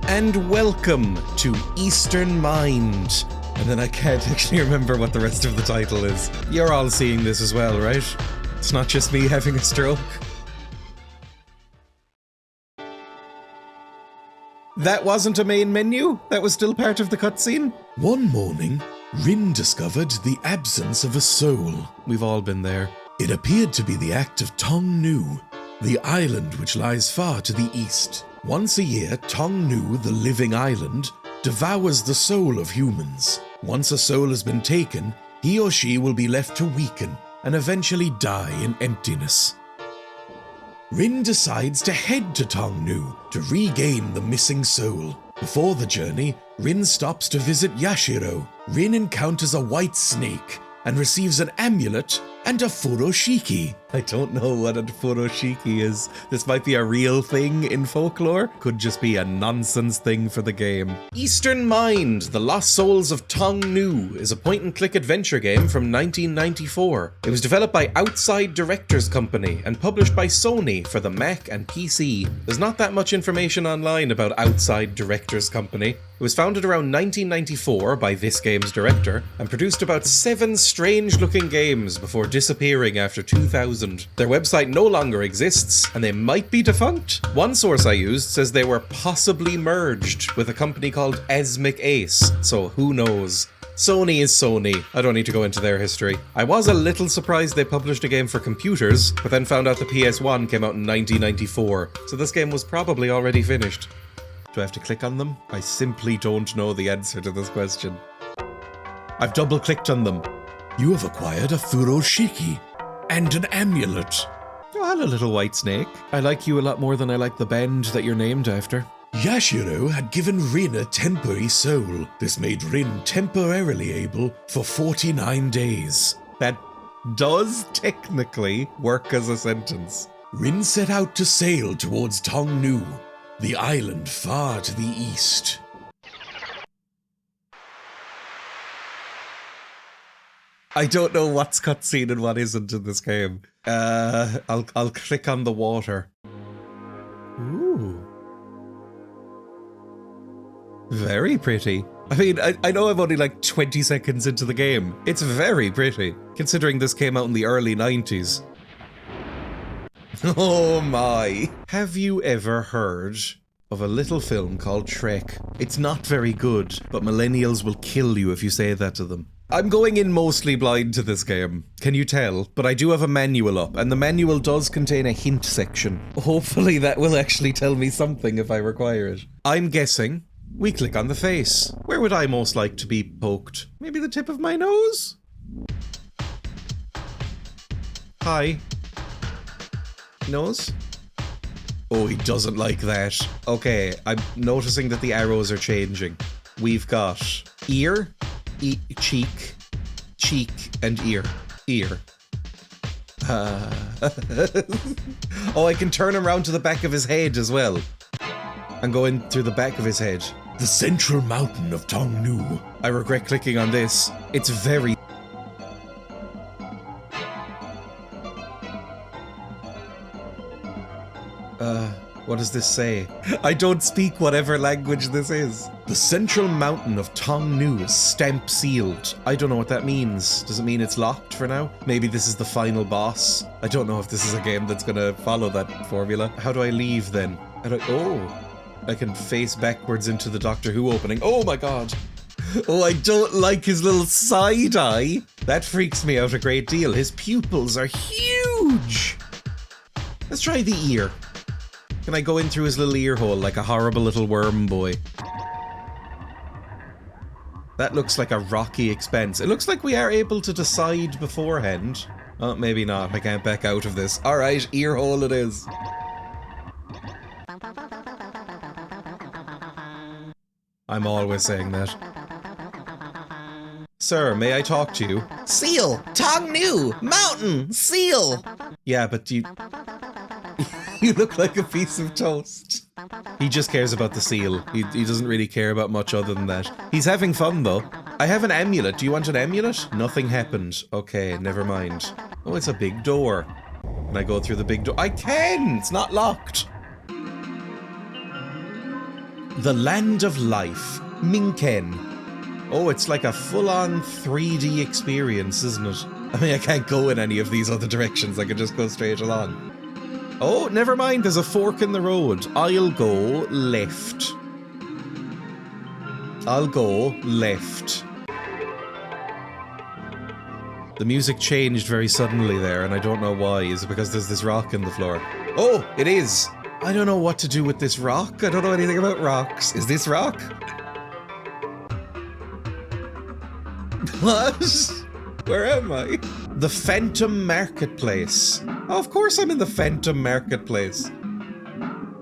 and welcome to Eastern Mind. And then I can't actually remember what the rest of the title is. You're all seeing this as well, right? It's not just me having a stroke. That wasn't a main menu? That was still part of the cutscene? One morning, Rin discovered the absence of a soul. We've all been there. It appeared to be the act of Tong Nou, the island which lies far to the east. Once a year, Tong Nou, the living island, devours the soul of humans. Once a soul has been taken, he or she will be left to weaken and eventually die in emptiness. Rin decides to head to Tong Nou to regain the missing soul. Before the journey, Rin stops to visit Yashiro. Rin encounters a white snake and receives an amulet and a furoshiki. I don't know what a furoshiki is. This might be a real thing in folklore. Could just be a nonsense thing for the game. Eastern Mind, The Lost Souls of Tong Nou is a point-and-click adventure game from 1994. It was developed by Outside Directors Company and published by Sony for the Mac and PC. There's not that much information online about Outside Directors Company. It was founded around 1994 by this game's director and produced about 7 strange-looking games before disappearing after 2000. Their website no longer exists, and they might be defunct. One source I used says they were possibly merged with a company called Asmic Ace, so who knows. Sony is Sony. I don't need to go into their history. I was a little surprised they published a game for computers, but then found out the PS1 came out in 1994, so this game was probably already finished. Do I have to click on them? I simply don't know the answer to this question. I've double-clicked on them. You have acquired a furoshiki and an amulet. Oh, hello, little white snake. I like you a lot more than I like the band that you're named after. Yashiro had given Rin a temporary soul. This made Rin temporarily able for 49 days. That does technically work as a sentence. Rin set out to sail towards Tong Nou, the island far to the east. I don't know what's cutscene and what isn't in this game. I'll click on the water. Ooh. Very pretty. I mean, I know I'm only like 20 seconds into the game. It's very pretty, considering this came out in the early 90s. Oh my. Have you ever heard of a little film called Shrek? It's not very good, but millennials will kill you if you say that to them. I'm going in mostly blind to this game, can you tell? But I do have a manual up, and the manual does contain a hint section. Hopefully that will actually tell me something if I require it. I'm guessing we click on the face. Where would I most like to be poked? Maybe the tip of my nose? Hi. Nose? Oh, he doesn't like that. Okay, I'm noticing that the arrows are changing. We've got ear, cheek, cheek, and ear. Ear. Oh, I can turn him around to the back of his head as well. I'm going through the back of his head. The central mountain of Tong Nou. I regret clicking on this. It's very... what does this say? I don't speak whatever language this is. The central mountain of Tong Nou is stamp sealed. I don't know what that means. Does it mean it's locked for now? Maybe this is the final boss. I don't know if this is a game that's gonna follow that formula. How do I leave then? I can face backwards into the Doctor Who opening. Oh my god. Oh, I don't like his little side eye. That freaks me out a great deal. His pupils are huge. Let's try the ear. Can I go in through his little ear hole like a horrible little worm boy? That looks like a rocky expense. It looks like we are able to decide beforehand. Oh, maybe not. I can't back out of this. Alright, ear hole it is. I'm always saying that. Sir, may I talk to you? Seal! Tong Nou! Mountain! Seal! Yeah, but you... You look like a piece of toast. He just cares about the seal. He doesn't really care about much other than that. He's having fun though. I have an amulet. Do you want an amulet? Nothing happened. Okay, never mind. Oh, it's a big door. Can I go through the big door? I can! It's not locked. The Land of Life, Minken. Oh, it's like a full-on 3D experience, isn't it? I mean, I can't go in any of these other directions. I could just go straight along. Oh, never mind. There's a fork in the road. I'll go left. I'll go left. The music changed very suddenly there, and I don't know why. Is it because there's this rock in the floor? Oh, it is! I don't know what to do with this rock. I don't know anything about rocks. Is this rock? What? Where am I? The Phantom Marketplace. Oh, of course I'm in the Phantom Marketplace.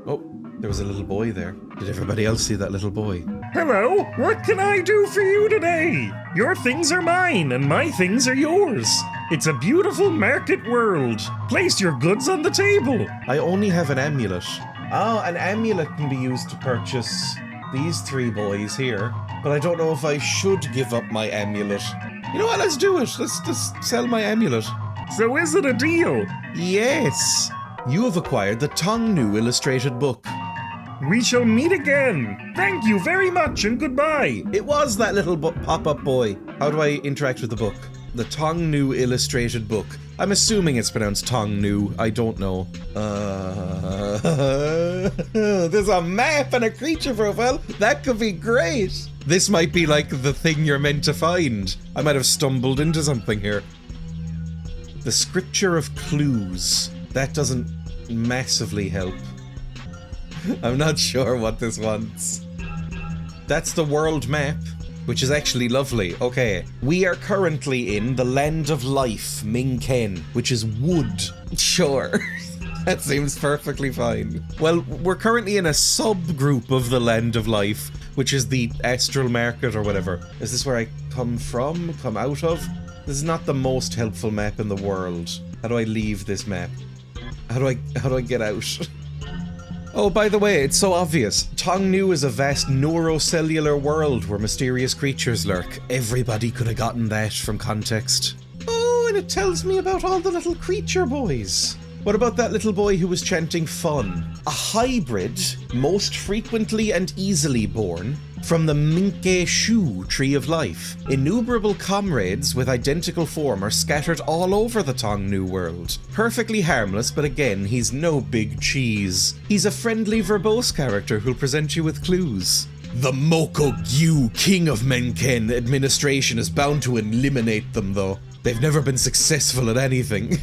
Oh, there was a little boy there. Did everybody else see that little boy? Hello, what can I do for you today? Your things are mine and my things are yours. It's a beautiful market world. Place your goods on the table. I only have an amulet. Oh, an amulet can be used to purchase these three boys here. But I don't know if I should give up my amulet. You know what, let's do it. Let's just sell my amulet. So is it a deal? Yes. You have acquired the Tong Nou illustrated book. We shall meet again. Thank you very much and goodbye. It was that little pop-up boy. How do I interact with the book? The Tong Nou illustrated book. I'm assuming it's pronounced Tong Nou. I don't know. There's a map and a creature profile. That could be great. This might be like the thing you're meant to find. I might have stumbled into something here. The Scripture of Clues. That doesn't massively help. I'm not sure what this wants. That's the world map, which is actually lovely. Okay, we are currently in the Land of Life, Minken, which is wood. Sure, that seems perfectly fine. Well, we're currently in a subgroup of the Land of Life, which is the Astral Market or whatever. Is this where I come from, come out of? This is not the most helpful map in the world. How do I leave this map? How do I get out? Oh, by the way, it's so obvious. Tong Nou is a vast neurocellular world where mysterious creatures lurk. Everybody could have gotten that from context. Oh, and it tells me about all the little creature boys. What about that little boy who was chanting fun? A hybrid, most frequently and easily born, from the Minke Shu Tree of Life. Innumerable comrades with identical form are scattered all over the Tong Nou world. Perfectly harmless, but again, he's no big cheese. He's a friendly, verbose character who'll present you with clues. The Moko Gyu King of Menken administration is bound to eliminate them, though. They've never been successful at anything.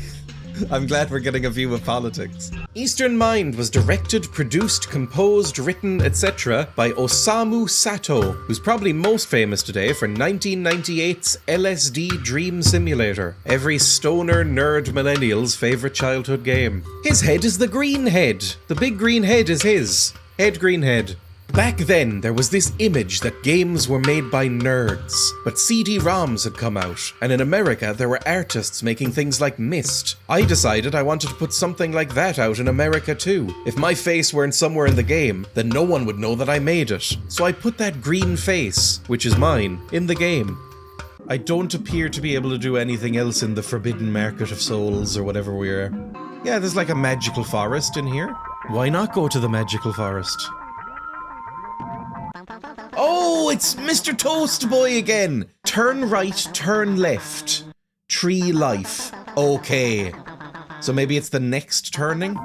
I'm glad we're getting a view of politics. Eastern Mind was directed, produced, composed, written, etc. by Osamu Sato, who's probably most famous today for 1998's LSD Dream Simulator, every stoner nerd millennial's favorite childhood game. His head is the green head. The big green head is his. Head green head. Back then, there was this image that games were made by nerds, but cd-roms had come out, and in America there were artists making things like Myst. I decided I wanted to put something like that out in America too. If my face weren't somewhere in the game, then no one would know that I made it. So I put that green face, which is mine, in the game. I don't appear to be able to do anything else in the Forbidden Market of Souls or whatever we're... Yeah, there's like a magical forest in here. Why not go to the magical forest? Oh, it's Mr. Toast Boy again! Turn right, turn left. Tree life. Okay. So maybe it's the next turning?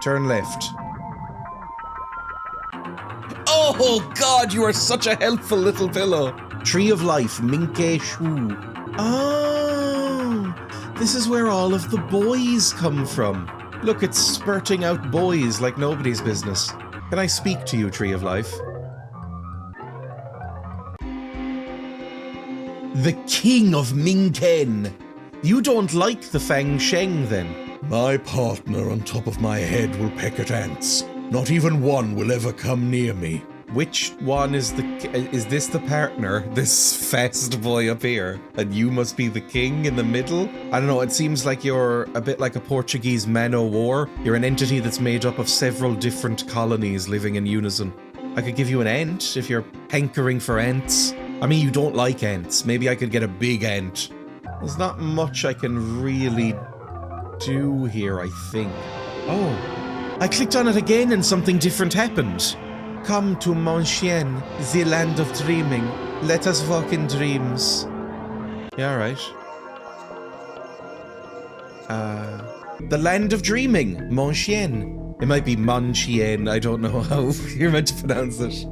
Turn left. Oh god, you are such a helpful little pillow. Tree of Life, Minke Shu. Oh, this is where all of the boys come from. Look, it's spurting out boys like nobody's business. Can I speak to you, Tree of Life? The King of Minken. You don't like the Fang Sheng, then? My partner on top of my head will peck at ants. Not even one will ever come near me. Which one is this the partner? This fast boy up here? And you must be the king in the middle? I don't know, it seems like you're a bit like a Portuguese man-o'-war. You're an entity that's made up of several different colonies living in unison. I could give you an ant if you're hankering for ants. I mean, you don't like ants. Maybe I could get a big ant. There's not much I can really do here, I think. Oh. I clicked on it again and something different happened. Come to Mon Chien, the land of dreaming. Let us walk in dreams. Yeah, alright. The land of dreaming, Mon Chien. It might be Mon Chien, I don't know how you're meant to pronounce it.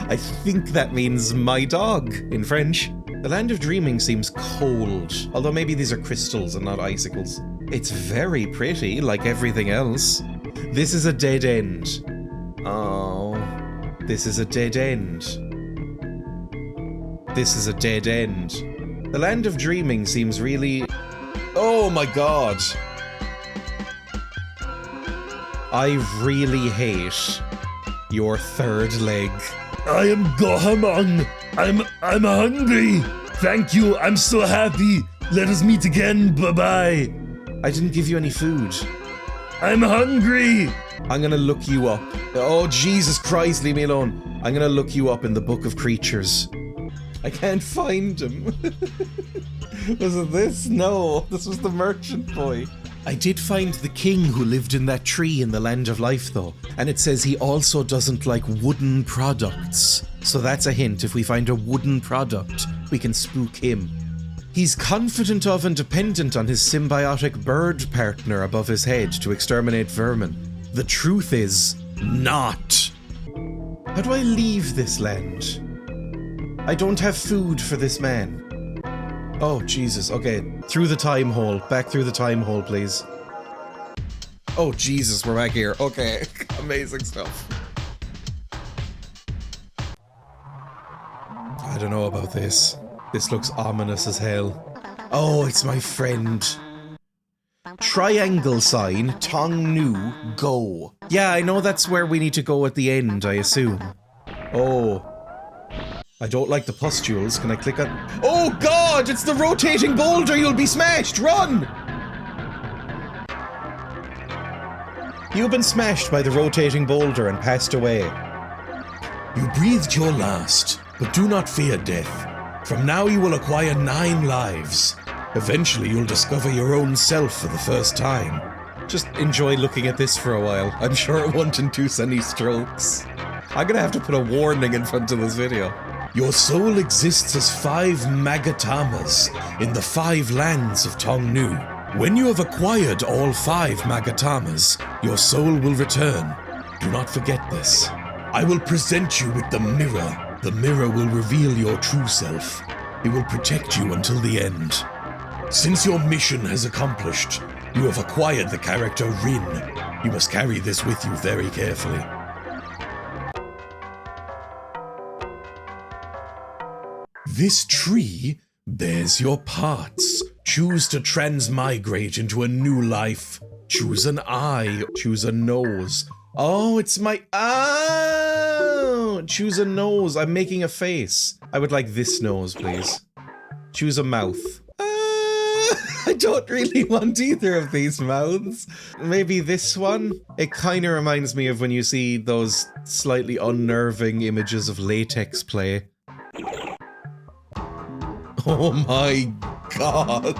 I think that means my dog in French. The land of dreaming seems cold, although maybe these are crystals and not icicles. It's very pretty, like everything else. This is a dead end. Oh, this is a dead end. This is a dead end. The land of dreaming seems really... Oh my god. I really hate your third leg. I am Gohamon. I'm hungry. Thank you. I'm so happy. Let us meet again. Bye-bye. I didn't give you any food. I'm hungry. I'm gonna look you up. Oh, Jesus Christ, leave me alone. I'm gonna look you up in the Book of Creatures. I can't find him. Was it this? No, this was the merchant boy. I did find the king who lived in that tree in the Land of Life, though, and it says he also doesn't like wooden products. So that's a hint. If we find a wooden product, we can spook him. He's confident of and dependent on his symbiotic bird partner above his head to exterminate vermin. The truth is, not. How do I leave this land? I don't have food for this man. Oh, Jesus. Okay, through the time hole. Back through the time hole, please. Oh, Jesus, we're back here. Okay, amazing stuff. I don't know about this. This looks ominous as hell. Oh, it's my friend. Triangle sign, Tong Nou, go. Yeah, I know that's where we need to go at the end, I assume. Oh. I don't like the pustules. Can I click on... Oh god! It's the rotating boulder! You'll be smashed! Run! You've been smashed by the rotating boulder and passed away. You breathed your last, but do not fear death. From now you will acquire 9 lives. Eventually you'll discover your own self for the first time. Just enjoy looking at this for a while. I'm sure it won't induce any strokes. I'm gonna have to put a warning in front of this video. Your soul exists as 5 Magatamas in the 5 lands of Tong Nou. When you have acquired all 5 Magatamas, your soul will return. Do not forget this. I will present you with the mirror. The mirror will reveal your true self. It will protect you until the end. Since your mission has accomplished, you have acquired the character Rin. You must carry this with you very carefully. This tree bears your parts. Choose to transmigrate into a new life. Choose an eye. Choose a nose. Oh, it's my... Oh! Choose a nose. I'm making a face. I would like this nose, please. Choose a mouth. I don't really want either of these mouths. Maybe this one? It kind of reminds me of when you see those slightly unnerving images of latex play. Oh my god.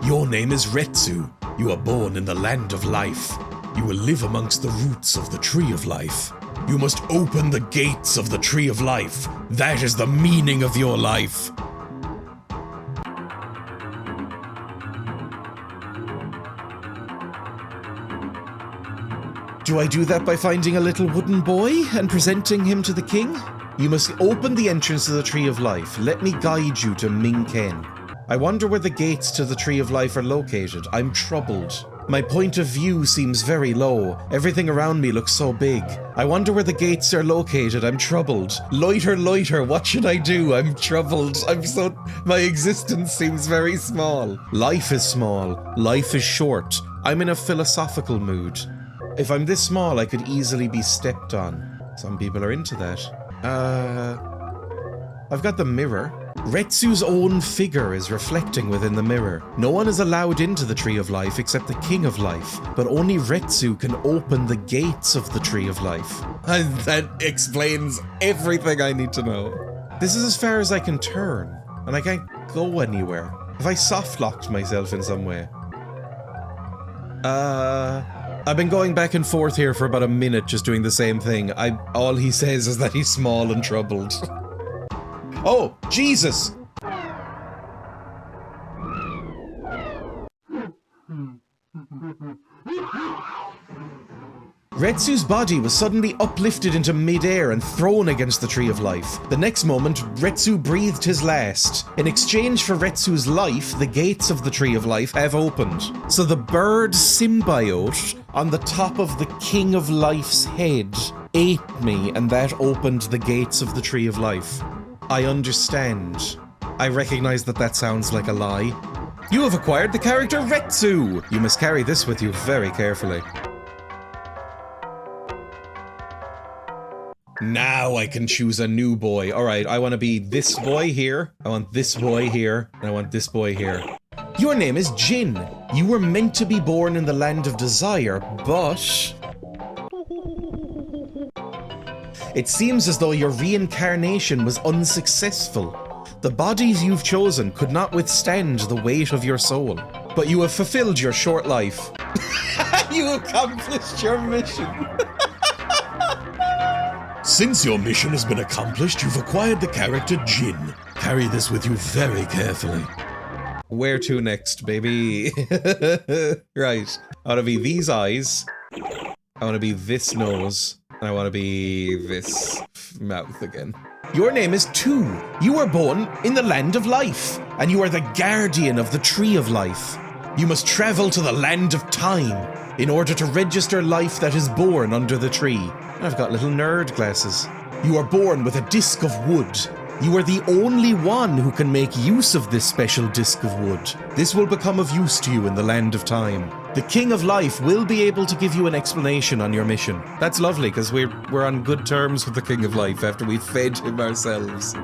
Your name is Retsu. You are born in the Land of Life. You will live amongst the roots of the Tree of Life. You must open the gates of the Tree of Life. That is the meaning of your life. Do I do that by finding a little wooden boy and presenting him to the king? You must open the entrance to the Tree of Life. Let me guide you to Ming-Ken. I wonder where the gates to the Tree of Life are located. I'm troubled. My point of view seems very low. Everything around me looks so big. I wonder where the gates are located. I'm troubled. Loiter, loiter, what should I do? I'm troubled. My existence seems very small. Life is small. Life is short. I'm in a philosophical mood. If I'm this small, I could easily be stepped on. Some people are into that. I've got the mirror. Retsu's own figure is reflecting within the mirror. No one is allowed into the Tree of Life except the King of Life, but only Retsu can open the gates of the Tree of Life. And that explains everything I need to know. This is as far as I can turn, and I can't go anywhere. Have I soft-locked myself in some way? I've been going back and forth here for about a minute just doing the same thing. All he says is that he's small and troubled. Oh, Jesus! Retsu's body was suddenly uplifted into mid-air and thrown against the Tree of Life. The next moment, Retsu breathed his last. In exchange for Retsu's life, the gates of the Tree of Life have opened. So the bird symbiote on the top of the King of Life's head ate me, and that opened the gates of the Tree of Life. I understand. I recognize that sounds like a lie. You have acquired the character Retsu! You must carry this with you very carefully. Now I can choose a new boy. Alright, I want to be this boy here, I want this boy here, and I want this boy here. Your name is Jin. You were meant to be born in the Land of Desire, but... it seems as though your reincarnation was unsuccessful. The bodies you've chosen could not withstand the weight of your soul. But you have fulfilled your short life. You accomplished your mission. Since your mission has been accomplished, you've acquired the character Jin. Carry this with you very carefully. Where to next, baby? Right. I want to be these eyes. I want to be this nose. I want to be this mouth again. Your name is Tu. You were born in the Land of Life, and you are the guardian of the Tree of Life. You must travel to the Land of Time in order to register life that is born under the tree. I've got little nerd glasses. You are born with a disc of wood. You are the only one who can make use of this special disc of wood. This will become of use to you in the Land of Time. The King of Life will be able to give you an explanation on your mission. That's lovely, because we're on good terms with the King of Life after we fed him ourselves.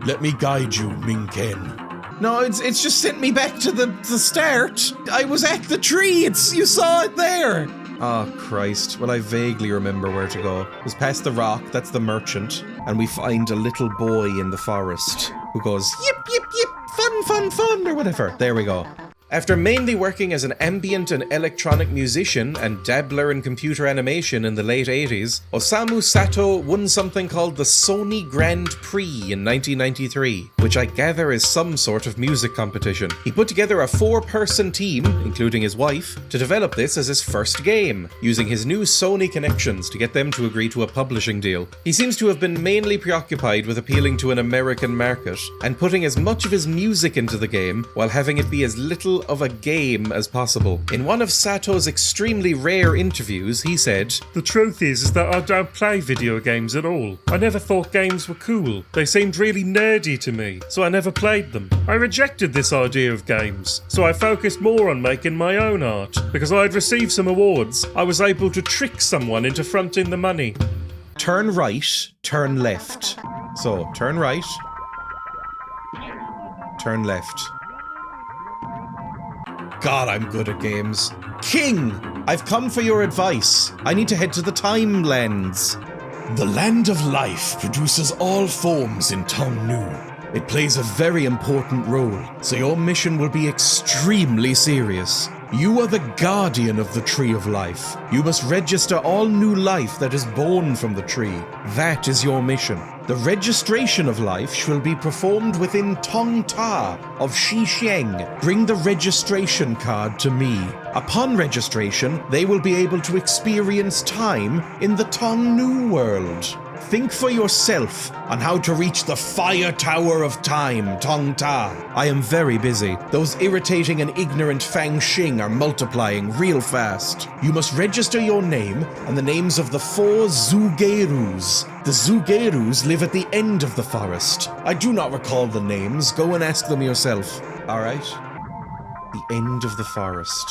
Let me guide you, Minken. No, it's just sent me back to the start. I was at the tree. You saw it there. Oh, Christ. Well, I vaguely remember where to go. It was past the rock, that's the merchant, and we find a little boy in the forest who goes, yip, yip, yip, fun, fun, fun, or whatever. There we go. After mainly working as an ambient and electronic musician and dabbler in computer animation in the late 80s, Osamu Sato won something called the Sony Grand Prix in 1993, which I gather is some sort of music competition. He put together a 4-person team, including his wife, to develop this as his first game, using his new Sony connections to get them to agree to a publishing deal. He seems to have been mainly preoccupied with appealing to an American market, and putting as much of his music into the game, while having it be as little of a game as possible. In one of Sato's extremely rare interviews, he said, "The truth is that I don't play video games at all. I never thought games were cool. They seemed really nerdy to me, so I never played them. I rejected this idea of games, so I focused more on making my own art. Because I had received some awards, I was able to trick someone into fronting the money." Turn right, turn left. So, turn right, turn left. God, I'm good at games. King! I've come for your advice. I need to head to the Time Lands. The Land of Life produces all forms in Tong Nou. It plays a very important role, so your mission will be extremely serious. You are the guardian of the Tree of Life. You must register all new life that is born from the tree. That is your mission. The registration of life shall be performed within Tong Ta of Xixiang. Bring the registration card to me. Upon registration, they will be able to experience time in the Tong Nou world. Think for yourself on how to reach the Fire Tower of Time, Tong Ta. I am very busy. Those irritating and ignorant Fang Xing are multiplying real fast. You must register your name and the names of the 4 Zugerus. The Zugerus live at the end of the forest. I do not recall the names. Go and ask them yourself. All right. The end of the forest.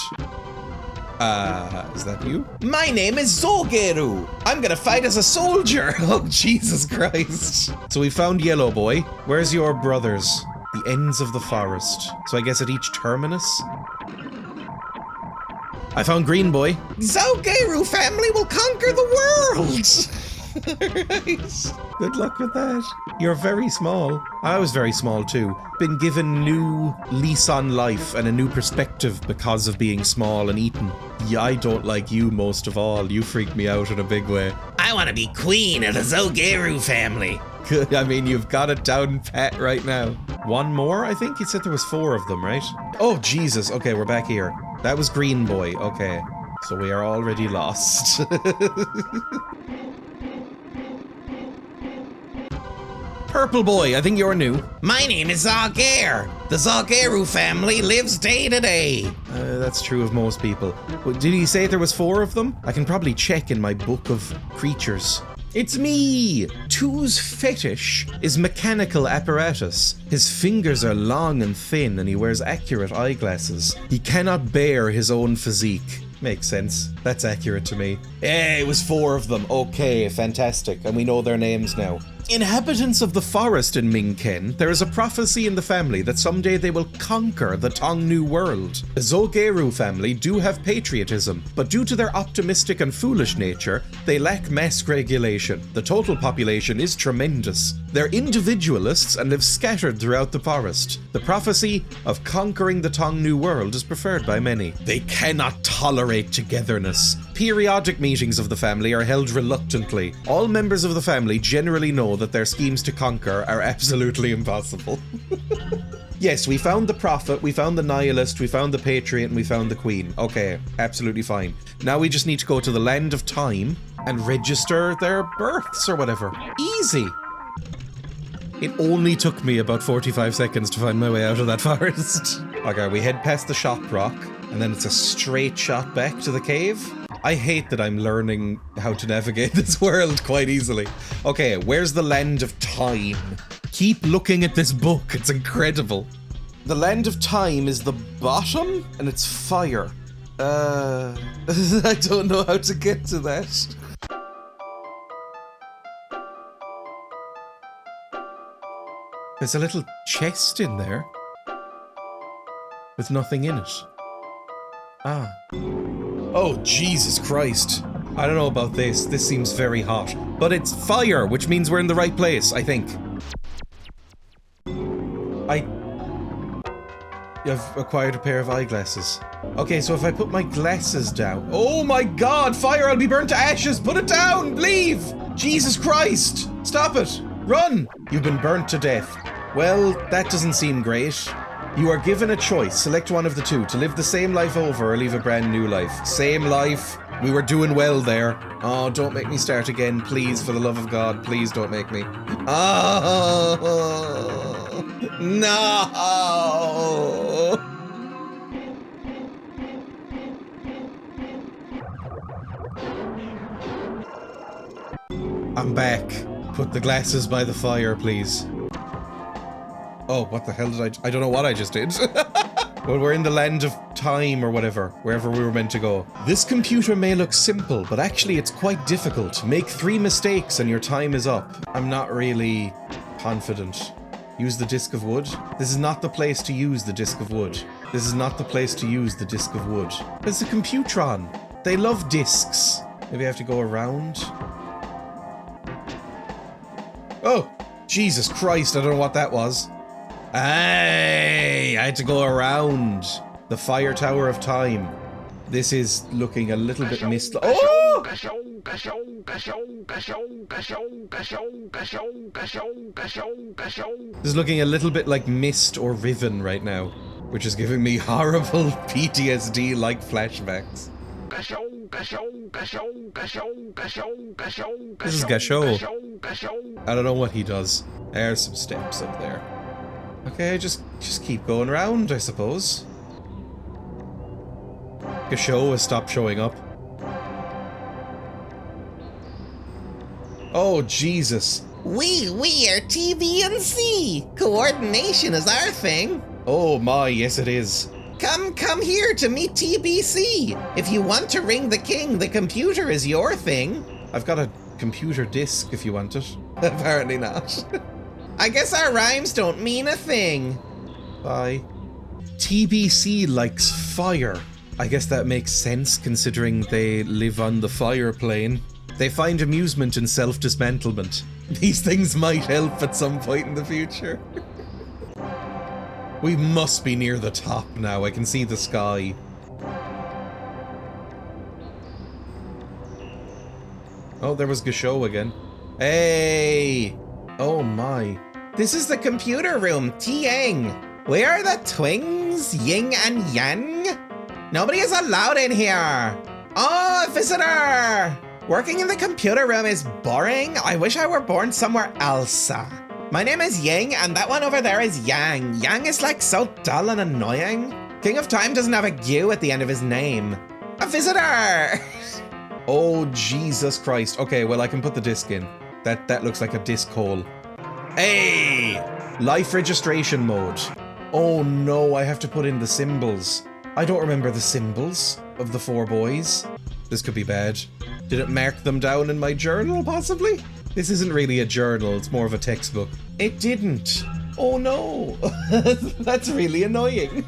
Is that you? My name is Zogeru. I'm gonna fight as a soldier. Oh, Jesus Christ. So we found Yellow Boy. Where's your brothers? The ends of the forest. So I guess at each terminus? I found Green Boy. Zogeru family will conquer the world. Right. Good luck with that. You're very small. I was very small too. Been given new lease on life and a new perspective because of being small and eaten. Yeah, I don't like you most of all. You freak me out in a big way. I want to be queen of the Zogeru family. Good. I mean, you've got it down pat right now. One more, I think? You said there was 4 of them, right? Oh, Jesus. Okay, we're back here. That was Green Boy. Okay. So we are already lost. Purple Boy, I think you're new. My name is Zoger. The Zogeru family lives day to day. That's true of most people. Did he say there was 4 of them? I can probably check in my book of creatures. It's me! Two's fetish is mechanical apparatus. His fingers are long and thin and he wears accurate eyeglasses. He cannot bear his own physique. Makes sense. That's accurate to me. Eh, it was 4 of them. Okay, fantastic. And we know their names now. Inhabitants of the forest in Mingken, there is a prophecy in the family that someday they will conquer the Tong Nou world. The Zogeru family do have patriotism, but due to their optimistic and foolish nature, they lack mass regulation. The total population is tremendous. They're individualists and live scattered throughout the forest. The prophecy of conquering the Tong Nou world is preferred by many. They cannot tolerate togetherness. Periodic meetings of the family are held reluctantly. All members of the family generally know that their schemes to conquer are absolutely impossible. Yes, we found the prophet, we found the nihilist, we found the patriot, and we found the queen. Okay, absolutely fine. Now we just need to go to the land of time and register their births or whatever. Easy. It only took me about 45 seconds to find my way out of that forest. Okay, we head past the shop rock, and then it's a straight shot back to the cave. I hate that I'm learning how to navigate this world quite easily. Okay, where's the land of time? Keep looking at this book, it's incredible. The land of time is the bottom, and it's fire. I don't know how to get to that. There's a little chest in there with nothing in it. Ah. Oh, Jesus Christ. I don't know about this. This seems very hot. But it's fire, which means we're in the right place, I think. I've acquired a pair of eyeglasses. Okay, so if I put my glasses down... Oh my God! Fire! I'll be burnt to ashes! Put it down! Leave! Jesus Christ! Stop it! Run! You've been burnt to death. Well, that doesn't seem great. You are given a choice. Select one of the two. To live the same life over or live a brand new life. Same life. We were doing well there. Oh, don't make me start again. Please, for the love of God. Please don't make me. Oh, no. I'm back. Put the glasses by the fire, please. Oh, what the hell did I don't know what I just did. Well, we're in the land of time or whatever, wherever we were meant to go. This computer may look simple, but actually it's quite difficult. Make 3 mistakes and your time is up. I'm not really confident. Use the disc of wood. This is not the place to use the disc of wood. This is not the place to use the disc of wood. It's a Computron. They love discs. Maybe I have to go around. Oh, Jesus Christ, I don't know what that was. Hey, I had to go around the fire tower of time. This is looking a little bit mist. Oh! This is looking a little bit like Mist or Riven right now, which is giving me horrible PTSD-like flashbacks. This is Gachot. I don't know what he does. There's some steps up there. Okay, just keep going around, I suppose. Gachot has stopped showing up. Oh, Jesus. We are TB&C. Coordination is our thing. Oh my, yes it is. Come here to meet TBC. If you want to ring the king, the computer is your thing. I've got a computer disk if you want it. Apparently not. I guess our rhymes don't mean a thing. Bye. TBC likes fire. I guess that makes sense considering they live on the fire plane. They find amusement in self-dismantlement. These things might help at some point in the future. We must be near the top now. I can see the sky. Oh, there was Gasho again. Hey! Oh my. This is the computer room, Tiang. Where are the twins, yin and yang? Nobody is allowed in here. Oh, a visitor! Working in the computer room is boring. I wish I were born somewhere else. My name is Ying, and that one over there is Yang. Yang is like so dull and annoying. King of Time doesn't have a Q at the end of his name. A visitor! Oh, Jesus Christ. Okay, well, I can put the disc in. That looks like a disc hole. Hey! Life registration mode. Oh no, I have to put in the symbols. I don't remember the symbols of the 4 boys. This could be bad. Did it mark them down in my journal, possibly? This isn't really a journal, it's more of a textbook. It didn't. Oh no. That's really annoying.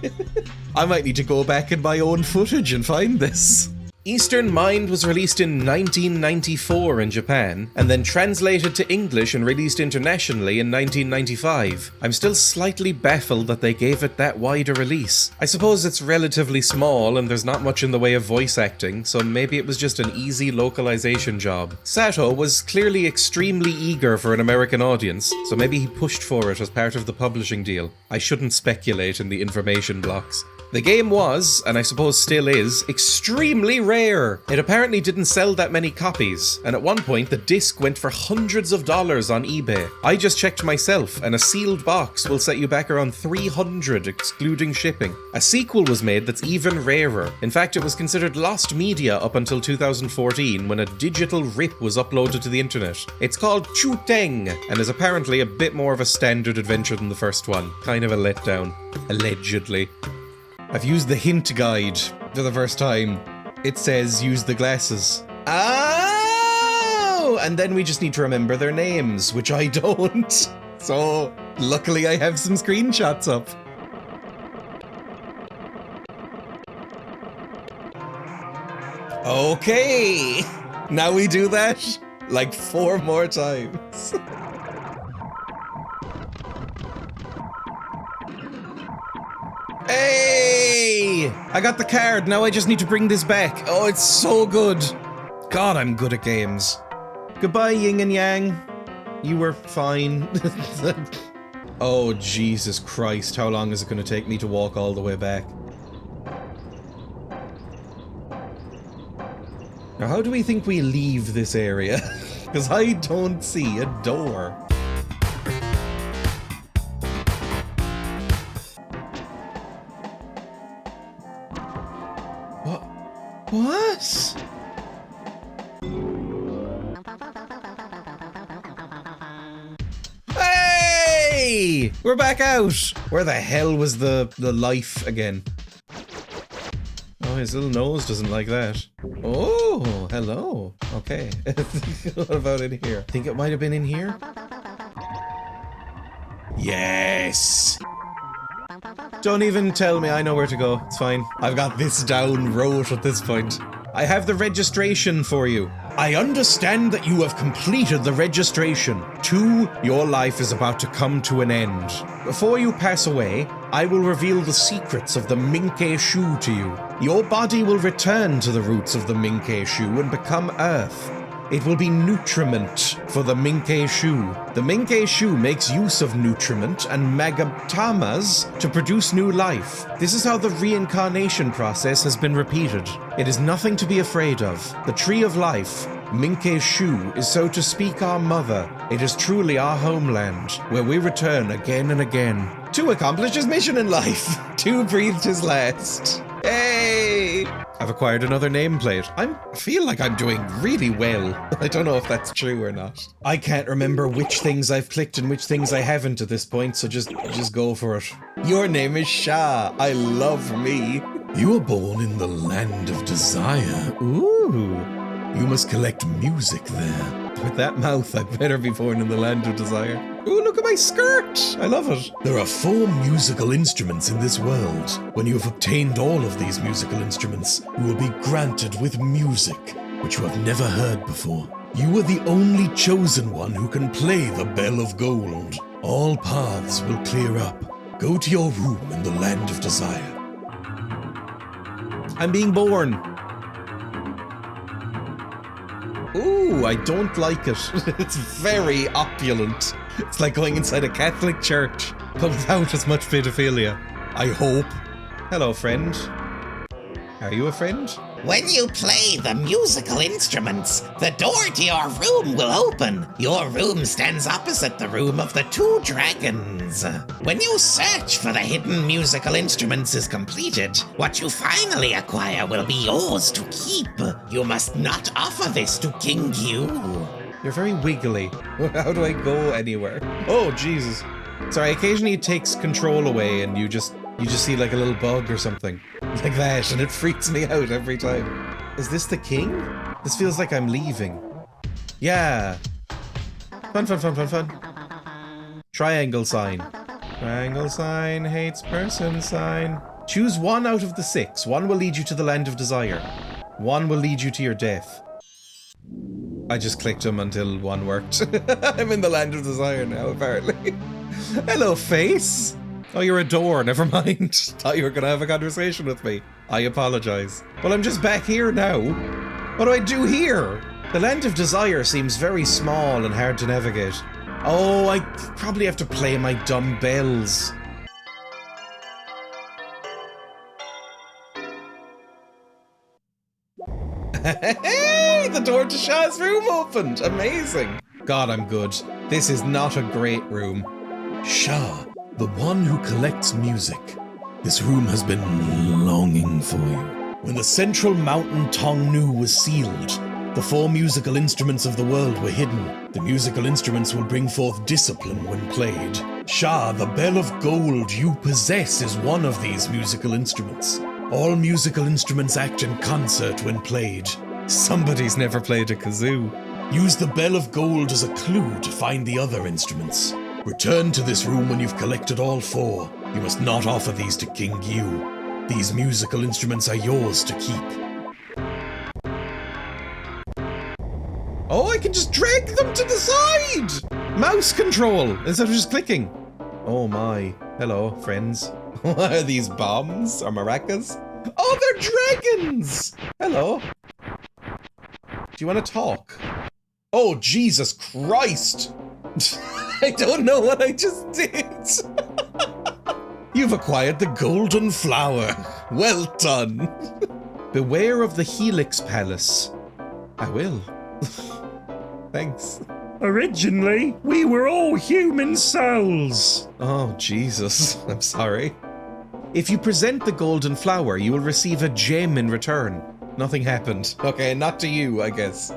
I might need to go back in my own footage and find this. Eastern Mind was released in 1994 in Japan, and then translated to English and released internationally in 1995. I'm still slightly baffled that they gave it that wide a release. I suppose it's relatively small and there's not much in the way of voice acting, so maybe it was just an easy localization job. Sato was clearly extremely eager for an American audience, so maybe he pushed for it as part of the publishing deal. I shouldn't speculate in the information blocks. The game was, and I suppose still is, extremely rare. It apparently didn't sell that many copies, and at one point the disc went for hundreds of dollars on eBay. I just checked myself, and a sealed box will set you back around $300 excluding shipping. A sequel was made that's even rarer. In fact, it was considered lost media up until 2014 when a digital rip was uploaded to the internet. It's called Chuteng, and is apparently a bit more of a standard adventure than the first one. Kind of a letdown. Allegedly. I've used the hint guide for the first time. It says use the glasses. Oh! And then we just need to remember their names, which I don't. So, luckily I have some screenshots up. Okay! Now we do that like 4 more times. Hey! I got the card, now I just need to bring this back. Oh, it's so good. God, I'm good at games. Goodbye, yin and yang. You were fine. Oh, Jesus Christ, how long is it going to take me to walk all the way back? Now, how do we think we leave this area? Because I don't see a door. What? Hey! We're back out! Where the hell was the life again? Oh, his little nose doesn't like that. Oh, hello. Okay. What about in here? Think it might have been in here? Yes! Don't even tell me, I know where to go. It's fine. I've got this down rote at this point. I have the registration for you. I understand that you have completed the registration. 2, your life is about to come to an end. Before you pass away, I will reveal the secrets of the Minke Shu to you. Your body will return to the roots of the Minke Shu and become Earth. It will be nutriment for the Minke Shu. The Minke Shu makes use of nutriment and magatamas to produce new life. This is how the reincarnation process has been repeated. It is nothing to be afraid of. The tree of life, Minke Shu, is so to speak our mother. It is truly our homeland, where we return again and again. To accomplish his mission in life. 2 breathed his last. Hey! I've acquired another nameplate. I feel like I'm doing really well. I don't know if that's true or not. I can't remember which things I've clicked and which things I haven't at this point, so just go for it. Your name is Shah. I love me. You were born in the land of desire. Ooh. You must collect music there. With that mouth, I better be born in the land of desire. Ooh, look at my skirt! I love it. There are 4 musical instruments in this world. When you have obtained all of these musical instruments, you will be granted with music, which you have never heard before. You are the only chosen one who can play the Bell of Gold. All paths will clear up. Go to your room in the Land of Desire. I'm being born. Ooh, I don't like it. It's very opulent. It's like going inside a Catholic church, but without as much pedophilia. I hope. Hello, friend. Are you a friend? When you play the musical instruments, the door to your room will open. Your room stands opposite the room of the two dragons. When your search for the hidden musical instruments is completed, what you finally acquire will be yours to keep. You must not offer this to King Yu. You're very wiggly. How do I go anywhere? Oh, Jesus. Sorry, occasionally it takes control away and you just see like a little bug or something. Like that, and it freaks me out every time. Is this the king? This feels like I'm leaving. Yeah. Fun. Triangle sign. Triangle sign hates person sign. Choose one out of the 6. One will lead you to the Land of Desire. One will lead you to your death. I just clicked them until one worked. I'm in the Land of Desire now, apparently. Hello, face. Oh, you're a door, never mind. Thought you were gonna have a conversation with me. I apologize. Well, I'm just back here now. What do I do here? The Land of Desire seems very small and hard to navigate. Oh, I probably have to play my dumb bells. Hey, the door to Shah's room opened. Amazing. God, I'm good. This is not a great room. Shah, the one who collects music. This room has been longing for you. When the central mountain Tong Nou was sealed, the 4 musical instruments of the world were hidden. The musical instruments will bring forth discipline when played. Shah, the Bell of Gold you possess is one of these musical instruments. All musical instruments act in concert when played. Somebody's never played a kazoo. Use the Bell of Gold as a clue to find the other instruments. Return to this room when you've collected all 4. You must not offer these to King Yu. These musical instruments are yours to keep. Oh, I can just drag them to the side! Mouse control, instead of just clicking. Oh my. Hello, friends. Are these bombs or maracas? Oh, they're dragons! Hello. Do you want to talk? Oh, Jesus Christ! I don't know what I just did. You've acquired the golden flower. Well done. Beware of the Helix Palace. I will. Thanks. Originally, we were all human souls. Oh, Jesus. I'm sorry. If you present the golden flower, you will receive a gem in return. Nothing happened. Okay, not to you, I guess.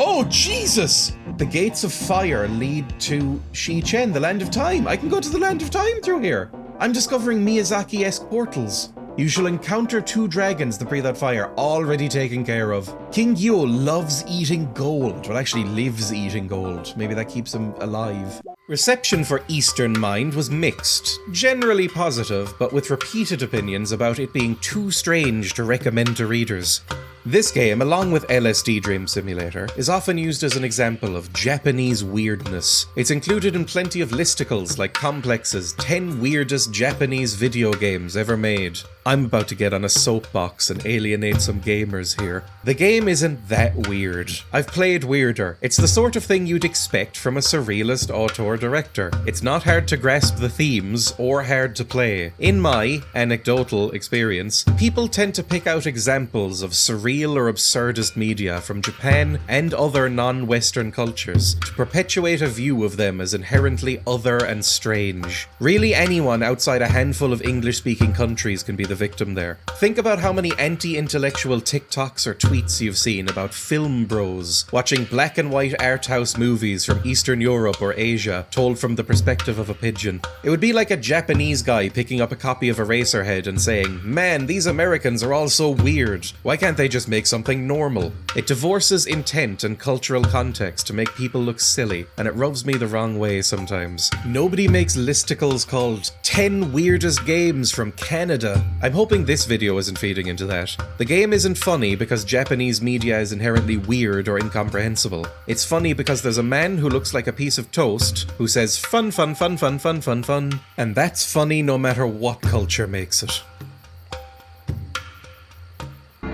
Oh, Jesus! The gates of fire lead to Shichen, the Land of Time. I can go to the Land of Time through here. I'm discovering Miyazaki-esque portals. You shall encounter 2 dragons that breathe out fire, already taken care of. King Yu loves eating gold. Well, actually lives eating gold. Maybe that keeps him alive. Reception for Eastern Mind was mixed, generally positive, but with repeated opinions about it being too strange to recommend to readers. This game, along with LSD Dream Simulator, is often used as an example of Japanese weirdness. It's included in plenty of listicles like Complex's 10 weirdest Japanese video games ever made. I'm about to get on a soapbox and alienate some gamers here. The game isn't that weird. I've played weirder. It's the sort of thing you'd expect from a surrealist auteur-director. It's not hard to grasp the themes or hard to play. In my anecdotal experience, people tend to pick out examples of surreal or absurdist media from Japan and other non-Western cultures to perpetuate a view of them as inherently other and strange. Really, anyone outside a handful of English-speaking countries can be the victim there. Think about how many anti-intellectual TikToks or tweets you've seen about film bros watching black and white art house movies from Eastern Europe or Asia told from the perspective of a pigeon. It would be like a Japanese guy picking up a copy of Eraserhead and saying, "Man, these Americans are all so weird. Why can't they just just make something normal. It divorces intent and cultural context to make people look silly, and it rubs me the wrong way sometimes. Nobody makes listicles called 10 weirdest games from Canada. I'm hoping this video isn't feeding into that. The game isn't funny because Japanese media is inherently weird or incomprehensible. It's funny because there's a man who looks like a piece of toast who says fun, fun, fun, fun, fun, fun, fun, and that's funny no matter what culture makes it.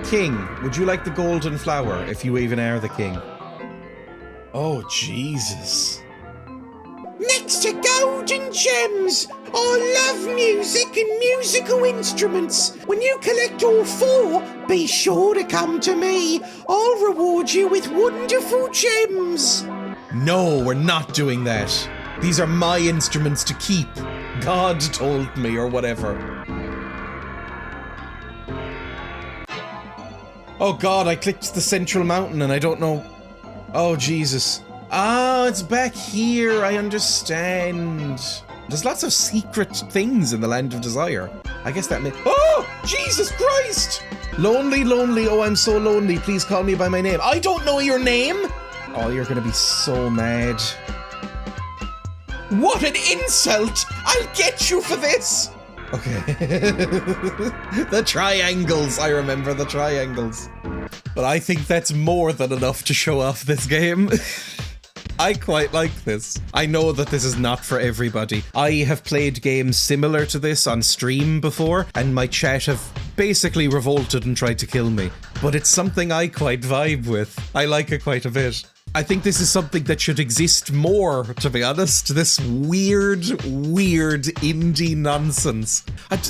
King, would you like the golden flower, if you even are the king? Oh, Jesus. Next to golden gems, I love music and musical instruments. When you collect all 4, be sure to come to me. I'll reward you with wonderful gems. No, we're not doing that. These are my instruments to keep. God told me, or whatever. Oh God, I clicked the central mountain and I don't know... Oh, Jesus. Oh, it's back here, I understand. There's lots of secret things in the Land of Desire. I guess that may... Oh, Jesus Christ! Lonely, lonely, oh, I'm so lonely. Please call me by my name. I don't know your name! Oh, you're gonna be so mad. What an insult! I'll get you for this! Okay. The triangles, I remember the triangles. But I think that's more than enough to show off this game. I quite like this. I know that this is not for everybody. I have played games similar to this on stream before, and my chat have basically revolted and tried to kill me. But it's something I quite vibe with. I like it quite a bit. I think this is something that should exist more, to be honest. This weird indie nonsense.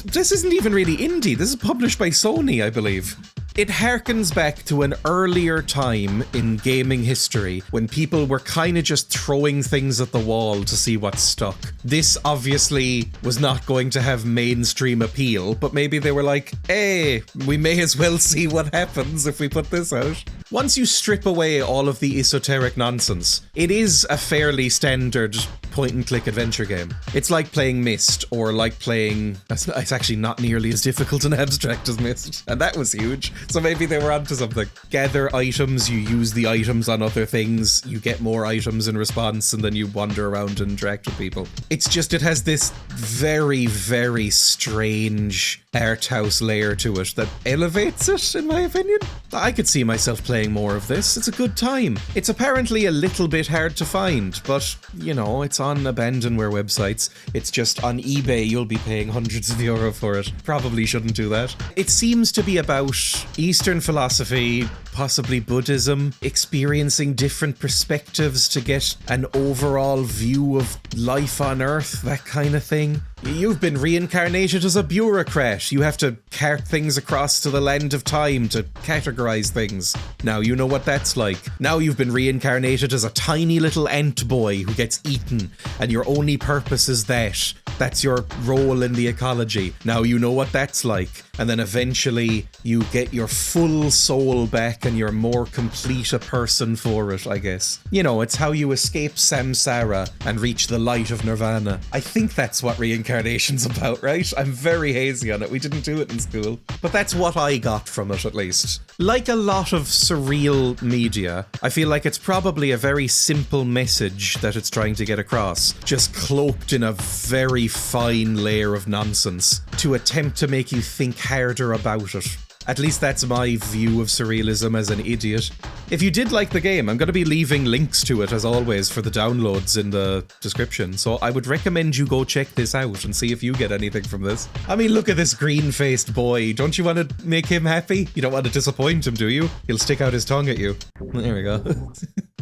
This isn't even really indie. This is published by Sony, I believe. It harkens back to an earlier time in gaming history when people were kind of just throwing things at the wall to see what stuck. This obviously was not going to have mainstream appeal, but maybe they were like, hey, we may as well see what happens if we put this out. Once you strip away all of the esoteric nonsense, it is a fairly standard point-and-click adventure game. It's like playing Myst, or like playing... It's actually not nearly as difficult and abstract as Myst, and that was huge. So maybe they were onto something. Gather items, you use the items on other things, you get more items in response, and then you wander around and interact with people. It's just, it has this very, very strange art house layer to it that elevates it, in my opinion. I could see myself playing more of this. It's a good time. It's apparently a little bit hard to find, but, you know, it's on abandonware websites. It's just on eBay, you'll be paying hundreds of euro for it. Probably shouldn't do that. It seems to be about Eastern philosophy, possibly Buddhism, experiencing different perspectives to get an overall view of life on Earth, that kind of thing. You've been reincarnated as a bureaucrat. You have to cart things across to the land of time to categorize things. Now you know what that's like. Now you've been reincarnated as a tiny little ant boy who gets eaten, and your only purpose is that. That's your role in the ecology. Now you know what that's like. And then eventually you get your full soul back and you're more complete a person for it, I guess. You know, it's how you escape samsara and reach the light of nirvana. I think that's what reincarnation's about, right? I'm very hazy on it. We didn't do it in school. But that's what I got from it, at least. Like a lot of surreal media, I feel like it's probably a very simple message that it's trying to get across, just cloaked in a very fine layer of nonsense to attempt to make you think harder about it. At least that's my view of surrealism as an idiot. If you did like the game, I'm going to be leaving links to it, as always, for the downloads in the description, so I would recommend you go check this out and see if you get anything from this. I mean, look at this green-faced boy. Don't you want to make him happy? You don't want to disappoint him, do you? He'll stick out his tongue at you. There we go.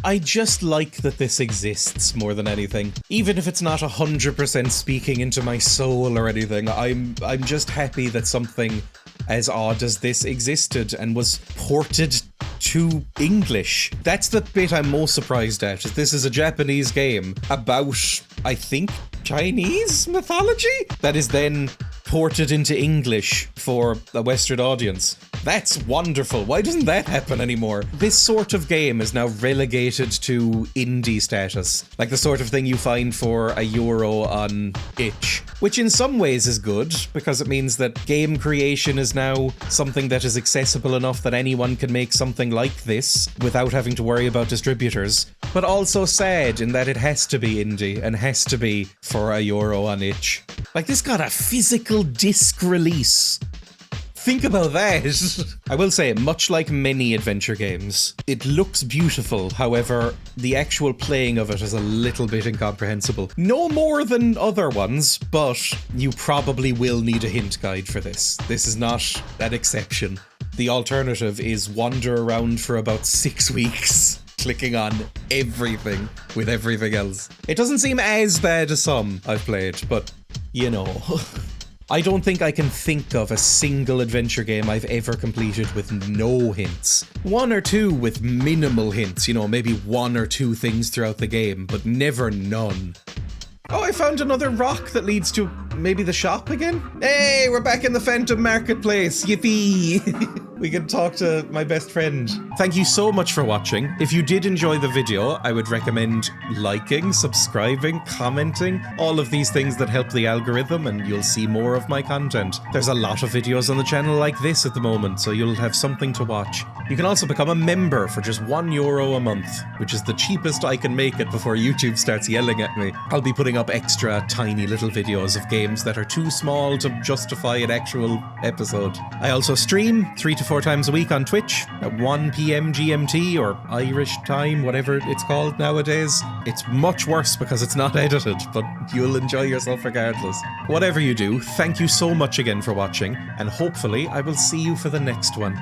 I just like that this exists more than anything. Even if it's not 100% speaking into my soul or anything, I'm just happy that something as odd as this existed and was ported to English. That's the bit I'm most surprised at. This is a Japanese game about, I think, Chinese mythology that is then ported into English for a Western audience. That's wonderful. Why doesn't that happen anymore? This sort of game is now relegated to indie status. Like the sort of thing you find for €1 on itch. Which in some ways is good, because it means that game creation is now something that is accessible enough that anyone can make something like this without having to worry about distributors. But also sad in that it has to be indie and has to be for €1 on itch. Like this got a physical disc release. Think about that. I will say, much like many adventure games, it looks beautiful. However, the actual playing of it is a little bit incomprehensible. No more than other ones, but you probably will need a hint guide for this. This is not an exception. The alternative is wander around for about 6 weeks, clicking on everything with everything else. It doesn't seem as bad as some I've played, but you know. I don't think I can think of a single adventure game I've ever completed with no hints. 1 or 2 with minimal hints, you know, maybe 1 or 2 things throughout the game, but never none. Oh, I found another rock that leads to maybe the shop again? Hey, we're back in the Phantom Marketplace, yippee! We can talk to my best friend. Thank you so much for watching. If you did enjoy the video, I would recommend liking, subscribing, commenting, all of these things that help the algorithm, and you'll see more of my content. There's a lot of videos on the channel like this at the moment, so you'll have something to watch. You can also become a member for just €1 a month, which is the cheapest I can make it before YouTube starts yelling at me. I'll be putting up extra tiny little videos of games that are too small to justify an actual episode. I also stream 3 to 4 times a week on Twitch at 1 PM GMT or Irish time, whatever it's called nowadays. It's much worse because it's not edited, but you'll enjoy yourself regardless. Whatever you do, thank you so much again for watching, and hopefully I will see you for the next one.